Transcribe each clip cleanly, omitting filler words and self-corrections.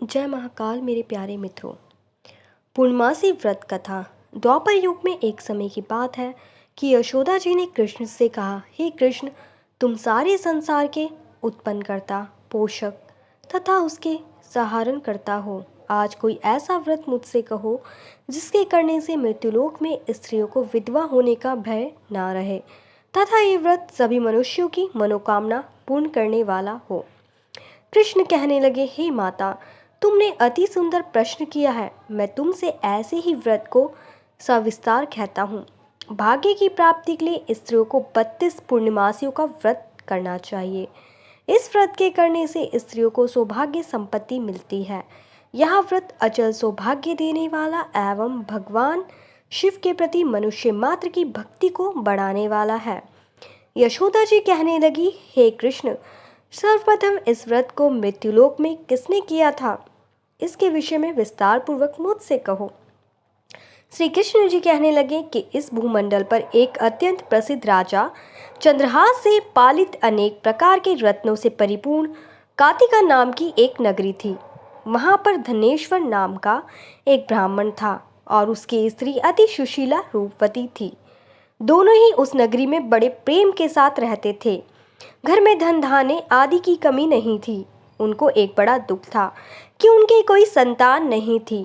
जय महाकाल मेरे प्यारे मित्रों। पूर्णमासी व्रत कथा। द्वापर युग में एक समय की बात है कि यशोदा जी ने कृष्ण से कहा, हे कृष्ण, तुम सारे संसार के उत्पन्न करता, पोषक तथा उसके सहारण करता हो। आज कोई ऐसा व्रत मुझसे कहो जिसके करने से मृत्युलोक में स्त्रियों को विधवा होने का भय ना रहे तथा ये व्रत सभी मनुष्यों की मनोकामना पूर्ण करने वाला हो। कृष्ण कहने लगे, हे माता, तुमने अति सुंदर प्रश्न किया है। मैं तुमसे ऐसे ही व्रत को सविस्तार कहता हूँ। भाग्य की प्राप्ति के लिए स्त्रियों को 32 पूर्णिमासियों का व्रत करना चाहिए। इस व्रत के करने से स्त्रियों को सौभाग्य संपत्ति मिलती है। यह व्रत अचल सौभाग्य देने वाला एवं भगवान शिव के प्रति मनुष्य मात्र की भक्ति को बढ़ाने वाला है। यशोदा जी कहने लगी, हे कृष्ण, सर्वप्रथम इस व्रत को मृत्युलोक में किसने किया था, इसके विषय में विस्तार पूर्वक मुझसे कहो। श्री कृष्ण जी कहने लगे कि इस भूमंडल पर एक अत्यंत प्रसिद्ध राजा चंद्रहास से पालित अनेक प्रकार के रत्नों से परिपूर्ण कातिका नाम की एक नगरी थी। वहां पर धनेश्वर नाम का एक ब्राह्मण था और उसकी स्त्री अति सुशीला रूपवती थी। दोनों ही उस नगरी में बड़े प्रेम के साथ रहते थे। घर में धन धान्य आदि की कमी नहीं थी। उनको एक बड़ा दुख था कि उनकी कोई संतान नहीं थी।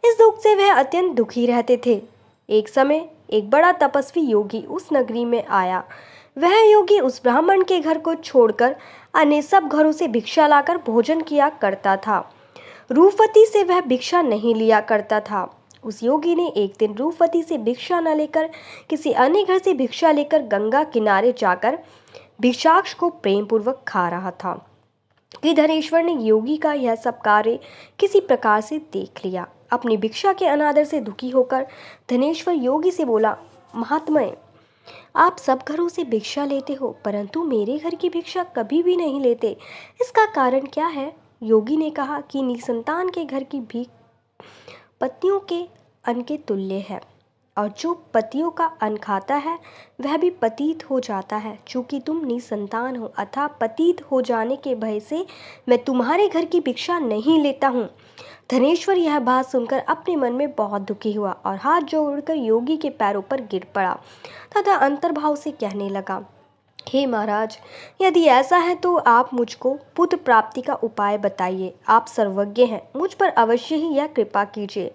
इस दुख से वह अत्यंत दुखी रहते थे। एक समय एक बड़ा तपस्वी योगी उस नगरी में आया। वह योगी उस ब्राह्मण के घर को छोड़कर अन्य सब घरों से भिक्षा लाकर भोजन किया करता था। रूपवती से वह भिक्षा नहीं लिया करता था। उस योगी ने एक दिन रूपवती से भिक्षा न लेकर किसी अन्य घर से भिक्षा लेकर गंगा किनारे जाकर भिक्षाक्ष को प्रेम पूर्वक खा रहा था कि धनेश्वर ने योगी का यह सब कार्य किसी प्रकार से देख लिया। अपनी भिक्षा के अनादर से दुखी होकर धनेश्वर योगी से बोला, महात्मय, आप सब घरों से भिक्षा लेते हो परंतु मेरे घर की भिक्षा कभी भी नहीं लेते। इसका कारण क्या है? योगी ने कहा कि निसंतान के घर की भीख पत्नियों के अन्न के तुल्य है और जो पतियों का अन्न खाता है वह भी पतित हो जाता है। चूंकि तुम निसंतान हो अतः पतित हो जाने के भय से मैं तुम्हारे घर की भिक्षा नहीं लेता हूँ। धनेश्वर यह बात सुनकर अपने मन में बहुत दुखी हुआ और हाथ जोड़कर योगी के पैरों पर गिर पड़ा तथा अंतर्भाव से कहने लगा, हे महाराज, यदि ऐसा है तो आप मुझको पुत्र प्राप्ति का उपाय बताइए। आप सर्वज्ञ हैं, मुझ पर अवश्य ही यह कृपा कीजिए।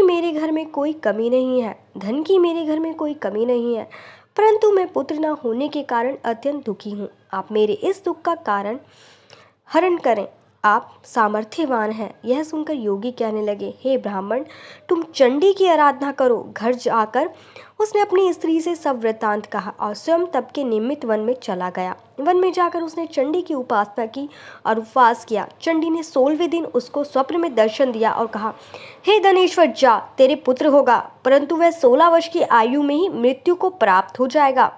मेरे घर में कोई कमी नहीं है, धन की मेरे घर में कोई कमी नहीं है, परंतु मैं पुत्र न होने के कारण अत्यंत दुखी हूँ। आप मेरे इस दुख का कारण हरण करें, आप सामर्थ्यवान हैं। यह सुनकर योगी कहने लगे, हे ब्राह्मण, तुम चंडी की आराधना करो। घर जाकर उसने अपनी स्त्री से सब वृत्तांत कहा और स्वयं तप के निमित्त वन में चला गया। वन में जाकर उसने चंडी की उपासना की और उपवास किया। चंडी ने 16वें दिन उसको स्वप्न में दर्शन दिया और कहा, हे धनेश्वर, जा, तेरे पुत्र होगा, परंतु वह 16 वर्ष की आयु में ही मृत्यु को प्राप्त हो जाएगा।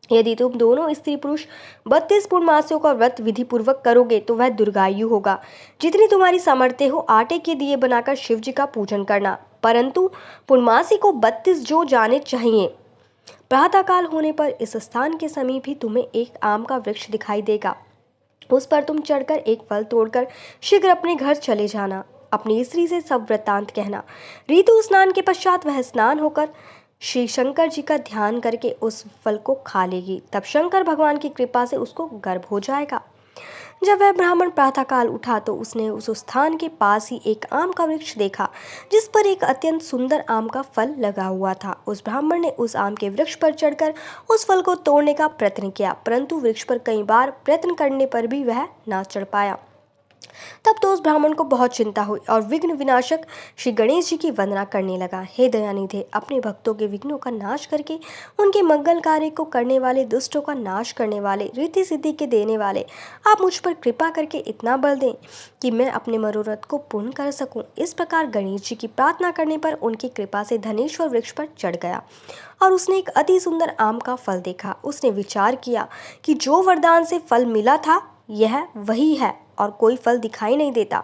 यदि तुम दोनों स्त्री पुरुष 32 पूर्णमासियों का व्रत विधि पूर्वक करोगे तो वह दीर्घायु होगा। जितनी तुम्हारी सामर्थ्य हो आटे के दिए बनाकर शिव जी का पूजन करना, परंतु पूर्णमासी को 32 जो जाने चाहिए। प्रातःकाल होने पर इस स्थान के समीप ही तुम्हें एक आम का वृक्ष दिखाई देगा। उस पर तुम चढ़कर एक फल तोड़कर शीघ्र अपने घर चले जाना। अपनी स्त्री से सब वृत्तांत कहना। ऋतु स्नान के पश्चात वह स्नान होकर श्री शंकर जी का ध्यान करके उस फल को खा लेगी। तब शंकर भगवान की कृपा से उसको गर्भ हो जाएगा। जब वह ब्राह्मण प्रातःकाल उठा तो उसने उस स्थान के पास ही एक आम का वृक्ष देखा जिस पर एक अत्यंत सुंदर आम का फल लगा हुआ था। उस ब्राह्मण ने उस आम के वृक्ष पर चढ़कर उस फल को तोड़ने का प्रयत्न किया, परंतु वृक्ष पर कई बार प्रयत्न करने पर भी वह ना चढ़ पाया। तब तो उस ब्राह्मण को बहुत चिंता हुई और विघ्न विनाशक श्री गणेश जी की वंदना करने लगा। हे दयानिधे, अपने भक्तों के विघ्नों का नाश करके उनके मंगल कार्य को करने वाले, दुष्टों का नाश करने वाले, रिद्धि सिद्धि के देने वाले, आप मुझ पर कृपा करके इतना बल दें कि मैं अपने मनोरथ को पूर्ण कर सकूं। इस प्रकार गणेश जी की प्रार्थना करने पर उनकी कृपा से धनेश्वर वृक्ष पर चढ़ गया और उसने एक अति सुंदर आम का फल देखा। उसने विचार किया कि जो वरदान से फल मिला था यह वही है और कोई फल दिखाई नहीं देता।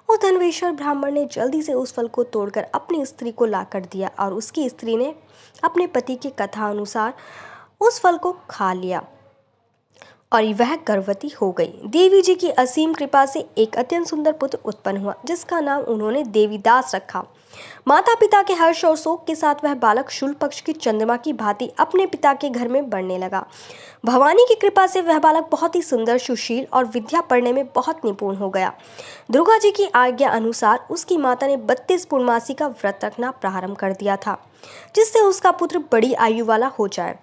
उस धनवेश्वर ब्राह्मण ने जल्दी से उस फल को तोड़कर अपनी स्त्री को लाकर दिया और उसकी स्त्री ने अपने पति की कथा अनुसार उस फल को खा लिया और वह गर्भवती हो गई। देवी जी की असीम कृपा से एक अत्यंत सुंदर पुत्र उत्पन्न हुआ, जिसका नाम उन्होंने देवीदास रखा। माता पिता के हर्ष और शोक के साथ वह बालक शुक्ल पक्ष की चंद्रमा की भांति अपने पिता के घर में बढ़ने लगा। भवानी की कृपा से वह बालक बहुत ही सुंदर, सुशील और विद्या पढ़ने में बहुत निपुण हो गया। दुर्गा जी की आज्ञा अनुसार उसकी माता ने 32 पूर्णमासी का व्रत रखना प्रारंभ कर दिया था, जिससे उसका पुत्र बड़ी आयु वाला हो जाए।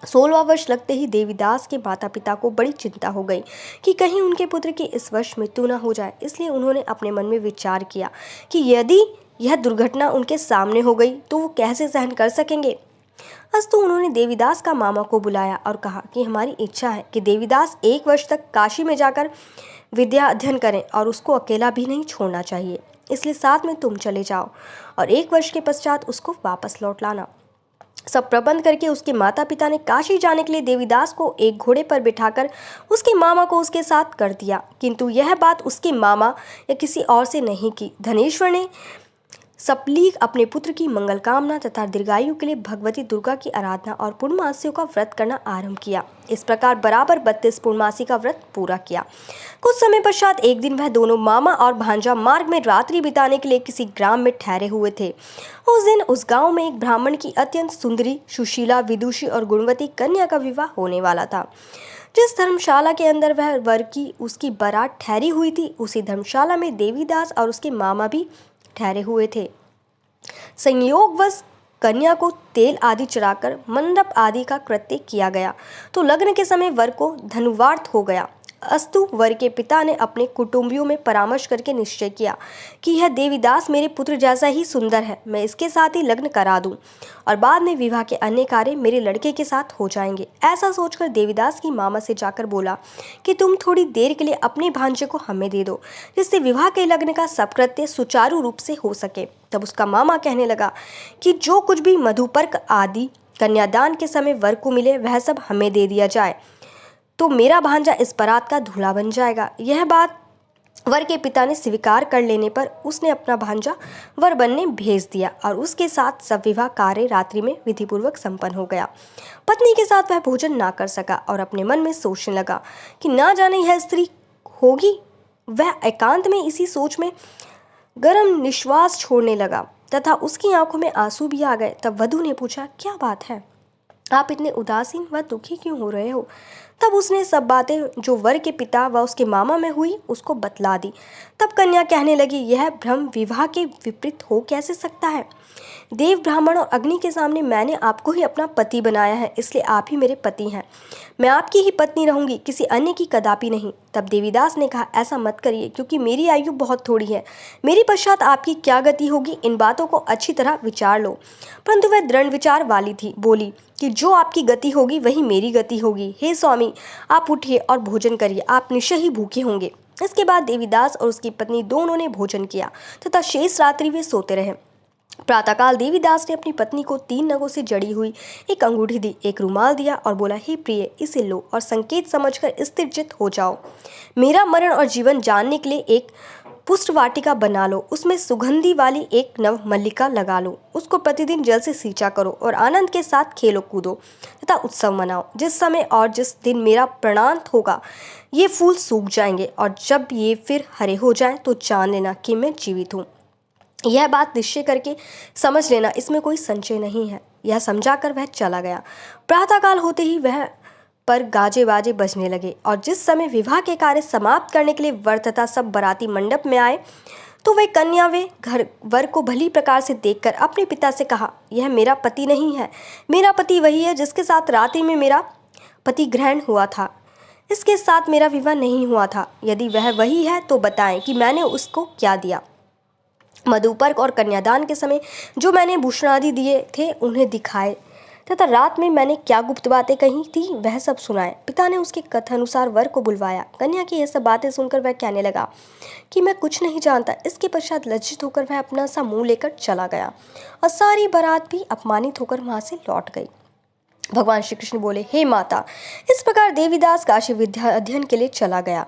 16वां वर्ष लगते ही देवीदास के माता पिता को बड़ी चिंता हो गई कि कहीं उनके पुत्र की इस वर्ष मृत्यु न हो जाए। इसलिए उन्होंने अपने मन में विचार किया कि यदि यह दुर्घटना उनके सामने हो गई तो वो कैसे सहन कर सकेंगे। अस्तु उन्होंने देवीदास का मामा को बुलाया और कहा कि हमारी इच्छा है कि देवीदास 1 वर्ष तक काशी में जाकर विद्या अध्ययन करें और उसको अकेला भी नहीं छोड़ना चाहिए, इसलिए साथ में तुम चले जाओ और 1 वर्ष के पश्चात उसको वापस लौट लाना। सब प्रबंध करके उसके माता पिता ने काशी जाने के लिए देवीदास को एक घोड़े पर बिठाकर उसके मामा को उसके साथ कर दिया, किंतु यह बात उसके मामा या किसी और से नहीं की। धनेश्वर ने सपलीक अपने पुत्र की मंगल कामना तथा दीर्घायु के लिए भगवती दुर्गा की आराधना और पूर्णमासियों का व्रत करना आरंभ किया। इस प्रकार बराबर 32 पूर्णमासी का व्रत पूरा किया। कुछ समय पश्चात एक दिन वह दोनों मामा और भांजा मार्ग में रात्रि बिताने के लिए किसी ग्राम में ठहरे हुए थे। उस दिन उस गांव में एक ब्राह्मण की अत्यंत सुंदरी, सुशीला, विदुषी और गुणवती कन्या का विवाह होने वाला था। जिस धर्मशाला के अंदर वह वर की उसकी बारात ठहरी हुई थी, उसी धर्मशाला में देवीदास और उसके मामा भी ठहरे हुए थे। संयोगवश कन्या को तेल आदि चढ़ाकर मंडप आदि का कृत्य किया गया तो लग्न के समय वर को धनुवार्थ हो गया। अस्तु वर के पिता ने अपने कुटुंबियों में परामर्श करके निश्चय किया कि यह देवीदास मेरे पुत्र जैसा ही सुंदर है, मैं इसके साथ ही लग्न करा दूं और बाद में विवाह के अन्य कार्य मेरे लड़के के साथ हो जाएंगे। ऐसा सोचकर देवीदास की मामा से जाकर बोला कि तुम थोड़ी देर के लिए अपने भांजे को हमें दे दो, जिससे विवाह के लग्न का सब कृत्य सुचारू रूप से हो सके। तब उसका मामा कहने लगा कि जो कुछ भी मधुपर्क आदि कन्यादान के समय वर को मिले वह सब हमें दे दिया जाए, तो मेरा भांजा इस बारात का दूल्हा बन जाएगा। यह बात वर के पिता ने स्वीकार कर लेने पर उसने अपना भांजा वर बनने भेज दिया और उसके साथ सब विवाह कार्य रात्रि में विधिपूर्वक संपन्न हो गया। पत्नी के साथ वह भोजन ना कर सका और अपने मन में सोचने लगा कि ना जाने यह स्त्री होगी। वह एकांत में इसी सोच में गर्म निश्वास छोड़ने लगा तथा उसकी आंखों में आंसू भी आ गए। तब वधू ने पूछा, क्या बात है, आप इतने उदासीन व दुखी क्यों हो रहे हो? तब उसने सब बातें जो वर के पिता व उसके मामा में हुई उसको बतला दी। तब कन्या कहने लगी, यह भ्रम विवाह के विपरीत हो कैसे सकता है? देव, ब्राह्मण और अग्नि के सामने मैंने आपको ही अपना पति बनाया है, इसलिए आप ही मेरे पति हैं। मैं आपकी ही पत्नी रहूंगी, किसी अन्य की कदापि नहीं। तब देवीदास ने कहा, ऐसा मत करिए, क्योंकि मेरी आयु बहुत थोड़ी है। मेरे पश्चात आपकी क्या गति होगी, इन बातों को अच्छी तरह विचार लो। परंतु वह दृढ़ विचार वाली थी, बोली कि जो आपकी गति होगी वही मेरी गति होगी। हे स्वामी, आप उठिए और भोजन करिए, आप निश्चय ही भूखे होंगे। इसके बाद देवीदास और उसकी पत्नी दोनों ने भोजन किया तथा शेष रात्रि वे सोते रहे। प्रातःकाल देवीदास ने अपनी पत्नी को 3 नगों से जड़ी हुई एक अंगूठी दी, एक रुमाल दिया और बोला, हे प्रिय, इसे लो और संकेत समझकर स्थिरचित्त हो जाओ। मेरा मरण और जीवन जानने के लिए एक पुष्ट वाटिका बना लो, उसमें सुगंधी वाली एक नव मल्लिका लगा लो, उसको प्रतिदिन जल से सींचा करो और आनंद के साथ खेलो कूदो तथा उत्सव मनाओ। जिस समय और जिस दिन मेरा प्रणांत होगा ये फूल सूख जाएंगे और जब ये फिर हरे हो जाएं तो जान लेना कि मैं जीवित हूँ। यह बात निश्चय करके समझ लेना, इसमें कोई संशय नहीं है। यह समझाकर वह चला गया। प्रातःकाल होते ही वह पर गाजे बाजे बजने लगे और जिस समय विवाह के कार्य समाप्त करने के लिए वर तथा सब बाराती मंडप में आए तो वे कन्या वे घर वर को भली प्रकार से देखकर अपने पिता से कहा, यह मेरा पति नहीं है, मेरा पति वही है जिसके साथ रात्रि में मेरा पति ग्रहण हुआ था, इसके साथ मेरा विवाह नहीं हुआ था। यदि वह वही है तो बताएं कि मैंने उसको क्या दिया। मधुपर्क और कन्यादान के समय जो मैंने भूषण आदि दिए थे उन्हें दिखाए तथा रात में मैंने क्या गुप्त बातें कही थी वह सब सुनाए। पिता ने उसके कथानुसार वर को बुलवाया। कन्या की यह सब बातें सुनकर वह कहने लगा कि मैं कुछ नहीं जानता। इसके पश्चात लज्जित होकर वह अपना सा मुंह लेकर चला गया और सारी बारात भी अपमानित होकर वहां से लौट गई। भगवान श्री कृष्ण बोले, हे माता, इस प्रकार देवीदास काशी विद्या अध्ययन के लिए चला गया।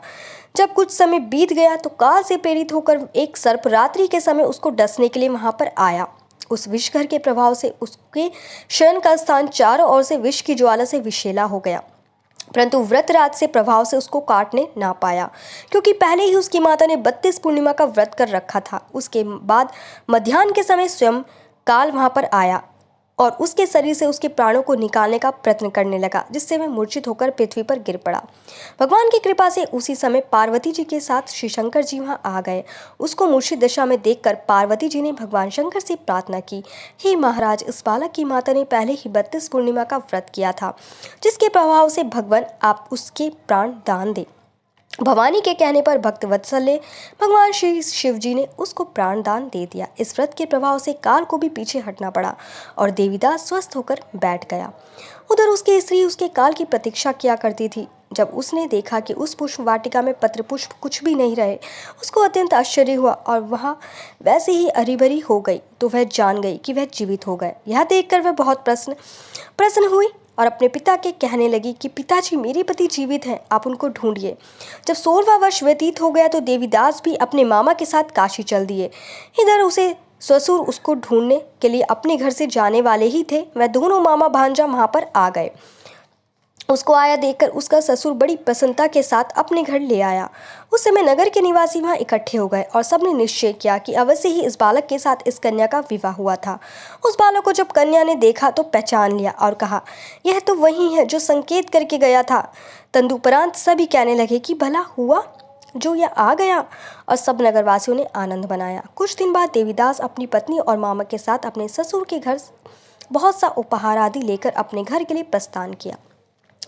जब कुछ समय बीत गया तो काल से प्रेरित होकर एक सर्प रात्रि के समय उसको डसने के लिए वहां पर आया। उस विषघर के प्रभाव से उसके शयन का स्थान चारों ओर से विष की ज्वाला से विषैला हो गया। परंतु व्रतराज से प्रभाव से उसको काटने ना पाया, क्योंकि पहले ही उसकी माता ने 32 पूर्णिमा का व्रत कर रखा था। उसके बाद मध्याह्न के समय स्वयं काल वहां पर आया और उसके शरीर से उसके प्राणों को निकालने का प्रयत्न करने लगा, जिससे वह मूर्छित होकर पृथ्वी पर गिर पड़ा। भगवान की कृपा से उसी समय पार्वती जी के साथ श्री शंकर जी वहां आ गए। उसको मूर्छित दशा में देखकर पार्वती जी ने भगवान शंकर से प्रार्थना की, हे महाराज, इस बालक की माता ने पहले ही 32 पूर्णिमा का व्रत किया था, जिसके प्रभाव से भगवान आप उसके प्राण दान दे। भवानी के कहने पर भक्त वत्सल्य भगवान श्री शिव जी ने उसको प्राण दान दे दिया। इस व्रत के प्रभाव से काल को भी पीछे हटना पड़ा और देवीदास स्वस्थ होकर बैठ गया। उधर उसकी स्त्री उसके काल की प्रतीक्षा किया करती थी। जब उसने देखा कि उस पुष्प वाटिका में पत्र पुष्प कुछ भी नहीं रहे, उसको अत्यंत आश्चर्य हुआ और वह वैसे ही हरी भरी हो गई, तो वह जान गई कि वह जीवित हो गए। यह देखकर वह बहुत प्रसन्न हुई और अपने पिता के कहने लगी कि पिताजी, मेरे पति जीवित हैं, आप उनको ढूंढिए। जब 16वां वर्ष व्यतीत हो गया तो देवीदास भी अपने मामा के साथ काशी चल दिए। इधर उसे ससुर उसको ढूंढने के लिए अपने घर से जाने वाले ही थे। वह दोनों मामा भांजा वहां पर आ गए। उसको आया देखकर उसका ससुर बड़ी प्रसन्नता के साथ अपने घर ले आया। उस समय नगर के निवासी वहां इकट्ठे हो गए और सबने निश्चय किया कि अवश्य ही इस बालक के साथ इस कन्या का विवाह हुआ था। उस बालक को जब कन्या ने देखा तो पहचान लिया और कहा, यह तो वही है जो संकेत करके गया था। तदुपरांत सभी कहने लगे कि भला हुआ जो यह आ गया, और सब नगरवासियों ने आनंद मनाया। कुछ दिन बाद देवीदास अपनी पत्नी और मामा के साथ अपने ससुर के घर बहुत सा उपहार आदि लेकर अपने घर के लिए प्रस्थान किया।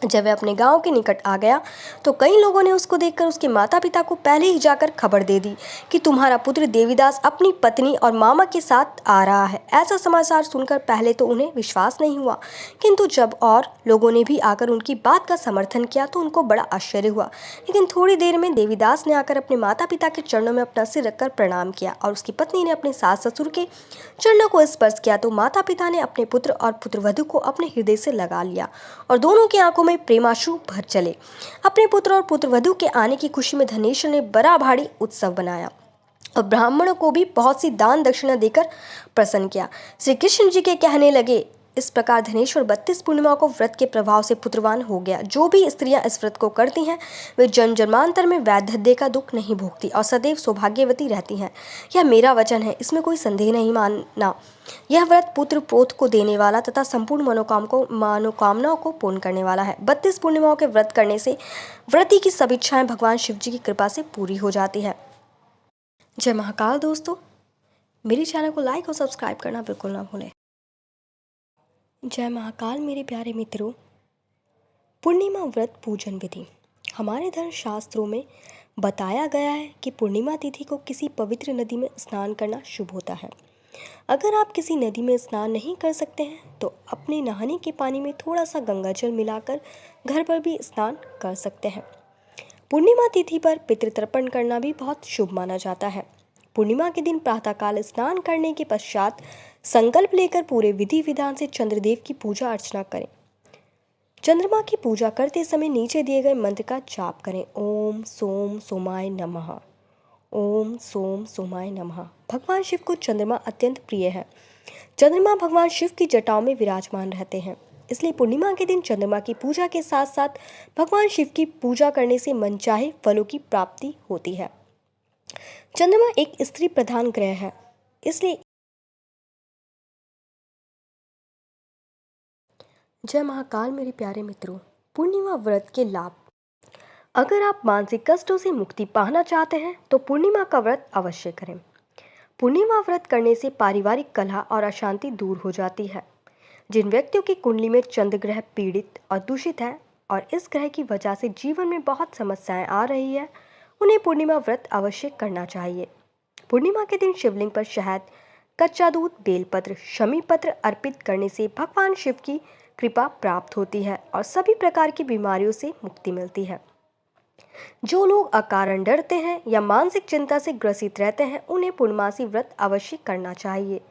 जब वह अपने गांव के निकट आ गया तो कई लोगों ने उसको देखकर उसके माता पिता को पहले ही जाकर खबर दे दी कि तुम्हारा पुत्र देवीदास अपनी पत्नी और मामा के साथ आ रहा है। ऐसा समाचार सुनकर पहले तो उन्हें विश्वास नहीं हुआ, किंतु जब और लोगों ने भी आकर उनकी बात का समर्थन किया तो उनको बड़ा आश्चर्य हुआ। लेकिन थोड़ी देर में देवीदास ने आकर अपने माता पिता के चरणों में अपना सिर रखकर प्रणाम किया और उसकी पत्नी ने अपने सास ससुर के चरणों को स्पर्श किया तो माता पिता ने अपने पुत्र और पुत्रवधू को अपने हृदय से लगा लिया और दोनों की आंखों में प्रेमाश्रु भर चले। अपने पुत्र और पुत्रवधू के आने की खुशी में धनेश्वर ने बड़ा भारी उत्सव बनाया और ब्राह्मणों को भी बहुत सी दान दक्षिणा देकर प्रसन्न किया। श्री कृष्ण जी के कहने लगे, इस प्रकार धनेश्वर 32 पूर्णिमा को व्रत के प्रभाव से पुत्रवान हो गया। जो भी स्त्रियां इस व्रत को करती हैं वे जन्म जन्मांतर में वैधव्य का दुख नहीं भोगती और सदैव सौभाग्यवती रहती हैं। यह मेरा वचन है, इसमें कोई संदेह नहीं मानना। यह व्रत पुत्र प्रोत को देने वाला तथा संपूर्ण मनोकामनाओं को पूर्ण करने वाला है। 32 पूर्णिमाओं के व्रत करने से व्रती की सब इच्छाएं भगवान शिव जी की कृपा से पूरी हो जाती है। जय महाकाल दोस्तों, मेरे चैनल को लाइक और सब्सक्राइब करना बिल्कुल ना भूलें। जय महाकाल मेरे प्यारे मित्रों। पूर्णिमा व्रत पूजन विधि। हमारे धर्म शास्त्रों में बताया गया है कि पूर्णिमा तिथि को किसी पवित्र नदी में स्नान करना शुभ होता है। अगर आप किसी नदी में स्नान नहीं कर सकते हैं तो अपने नहाने के पानी में थोड़ा सा गंगा जल मिलाकर घर पर भी स्नान कर सकते हैं। पूर्णिमा तिथि पर पितृतर्पण करना भी बहुत शुभ माना जाता है। पूर्णिमा के दिन प्रातःकाल स्नान करने के पश्चात संकल्प लेकर पूरे विधि विधान से चंद्रदेव की पूजा अर्चना करें। चंद्रमा की पूजा करते समय नीचे दिए गए मंत्र का जाप करें। ओम सोम सोमाय नमः। ओम सोम सोमाय नमः। भगवान शिव को चंद्रमा अत्यंत प्रिय है। चंद्रमा भगवान शिव की जटाओं में विराजमान रहते हैं, इसलिए पूर्णिमा के दिन चंद्रमा की पूजा के साथ साथ भगवान शिव की पूजा करने से मनचाहे फलों की प्राप्ति होती है। चंद्रमा एक स्त्री प्रधान ग्रह है, इसलिए जय महाकाल मेरे प्यारे मित्रों। पूर्णिमा व्रत के लाभ। अगर आप मानसिक कष्टों से मुक्ति पाना चाहते हैं तो पूर्णिमा का व्रत अवश्य करें। पूर्णिमा व्रत करने से पारिवारिक कलह और अशांति दूर हो जाती है। जिन व्यक्तियों की कुंडली में चंद्र ग्रह पीड़ित और दूषित है और इस ग्रह की वजह से जीवन में बहुत समस्याएं आ रही है, उन्हें पूर्णिमा व्रत अवश्य करना चाहिए। पूर्णिमा के दिन शिवलिंग पर शहद, कच्चा दूध, बेलपत्र, शमी पत्र अर्पित करने से भगवान शिव की कृपा प्राप्त होती है और सभी प्रकार की बीमारियों से मुक्ति मिलती है। जो लोग अकारण डरते हैं या मानसिक चिंता से ग्रसित रहते हैं, उन्हें पूर्णमासी व्रत अवश्य करना चाहिए।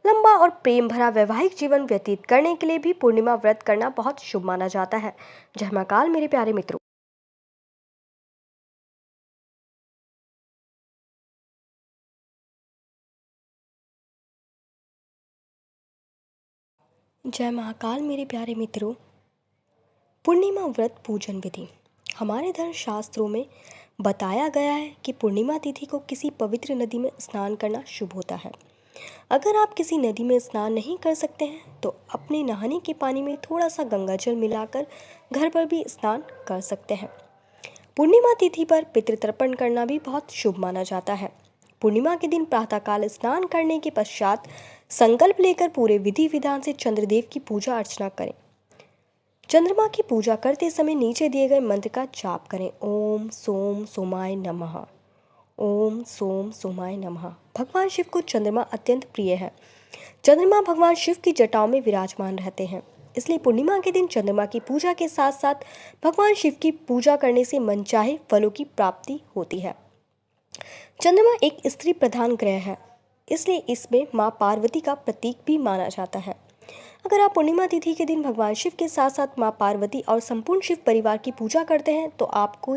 लंबा और प्रेम भरा वैवाहिक जीवन व्यतीत करने के लिए भी पूर्णिमा व्रत करना बहुत शुभ माना जाता है। जय महाकाल मेरे प्यारे मित्रों। जय महाकाल मेरे प्यारे मित्रों। पूर्णिमा व्रत पूजन विधि। हमारे धर्म शास्त्रों में बताया गया है कि पूर्णिमा तिथि को किसी पवित्र नदी में स्नान करना शुभ होता है। अगर आप किसी नदी में स्नान नहीं कर सकते हैं तो अपने नहाने के पानी में थोड़ा सा गंगाजल मिलाकर घर पर भी स्नान कर सकते हैं। पूर्णिमा तिथि पर पितृतर्पण करना भी बहुत शुभ माना जाता है। पूर्णिमा के दिन प्रातःकाल स्नान करने के पश्चात संकल्प लेकर पूरे विधि विधान से चंद्रदेव की पूजा अर्चना करें। चंद्रमा की पूजा करते समय नीचे दिए गए मंत्र का जाप करें। ओम सोम सोमाय नमः। ओम सोम सोमाय नमः। भगवान शिव को चंद्रमा अत्यंत प्रिय है। चंद्रमा भगवान शिव की जटाओं में विराजमान रहते हैं, इसलिए पूर्णिमा के दिन चंद्रमा की पूजा के साथ साथ भगवान शिव की पूजा करने से मनचाहे फलों की प्राप्ति होती है। चंद्रमा एक स्त्री प्रधान ग्रह है, इसलिए इसमें माँ पार्वती का प्रतीक भी माना जाता है। अगर आप पूर्णिमा तिथि के दिन भगवान शिव के साथ साथ माँ पार्वती और संपूर्ण शिव परिवार की पूजा करते हैं तो आपको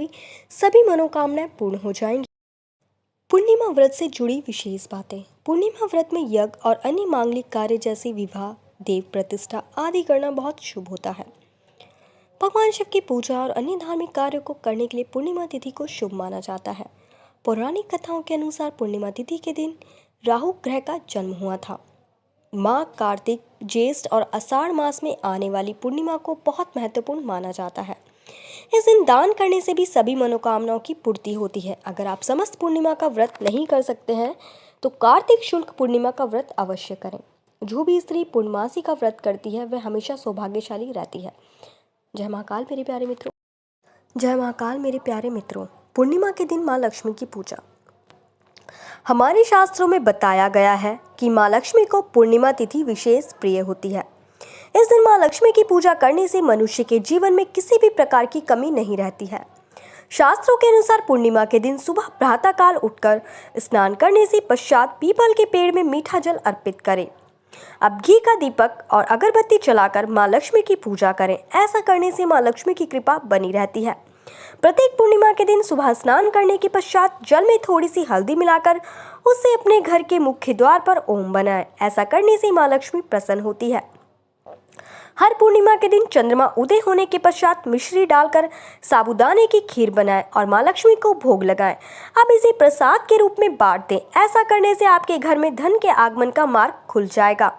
सभी मनोकामनाएं पूर्ण हो जाएंगी। पूर्णिमा व्रत से जुड़ी विशेष बातें। पूर्णिमा व्रत में यज्ञ और अन्य मांगलिक कार्य जैसे विवाह, देव प्रतिष्ठा आदि करना बहुत शुभ होता है। भगवान शिव की पूजा और अन्य धार्मिक कार्यों को करने के लिए पूर्णिमा तिथि को शुभ माना जाता है। पौराणिक कथाओं के अनुसार पूर्णिमा तिथि के दिन राहु ग्रह का जन्म हुआ था। माघ, कार्तिक, ज्येष्ठ और आषाढ़ मास में आने वाली पूर्णिमा को बहुत महत्वपूर्ण माना जाता है। इस दिन दान करने से भी सभी मनोकामनाओं की पूर्ति होती है। अगर आप समस्त पूर्णिमा का व्रत नहीं कर सकते हैं तो कार्तिक शुक्ल पूर्णिमा का व्रत अवश्य करें। जो भी स्त्री पूर्णमासी का व्रत करती है वह हमेशा सौभाग्यशाली रहती है। जय महाकाल मेरे प्यारे मित्रों। जय महाकाल मेरे प्यारे मित्रों। पूर्णिमा के दिन माँ लक्ष्मी की पूजा। हमारे शास्त्रों में बताया गया है कि माँ लक्ष्मी को पूर्णिमा तिथि विशेष प्रिय होती है। इस दिन माँ लक्ष्मी की पूजा करने से मनुष्य के जीवन में किसी भी प्रकार की कमी नहीं रहती है। शास्त्रों के अनुसार पूर्णिमा के दिन सुबह प्रातःकाल उठकर स्नान करने से पश्चात पीपल के पेड़ में मीठा जल अर्पित करें। अब घी का दीपक और अगरबत्ती जलाकर माँ लक्ष्मी की पूजा करें। ऐसा करने से माँ लक्ष्मी की कृपा बनी रहती है। प्रत्येक पूर्णिमा के दिन सुबह स्नान करने के पश्चात जल में थोड़ी सी हल्दी मिलाकर उससे अपने घर के मुख्य द्वार पर ओम बनाएं। ऐसा करने से माँ लक्ष्मी प्रसन्न होती है। हर पूर्णिमा के दिन चंद्रमा उदय होने के पश्चात मिश्री डालकर साबूदाने की खीर बनाएं और माँ लक्ष्मी को भोग लगाएं। अब इसे प्रसाद के रूप में बांट दें। ऐसा करने से आपके घर में धन के आगमन का मार्ग खुल जाएगा।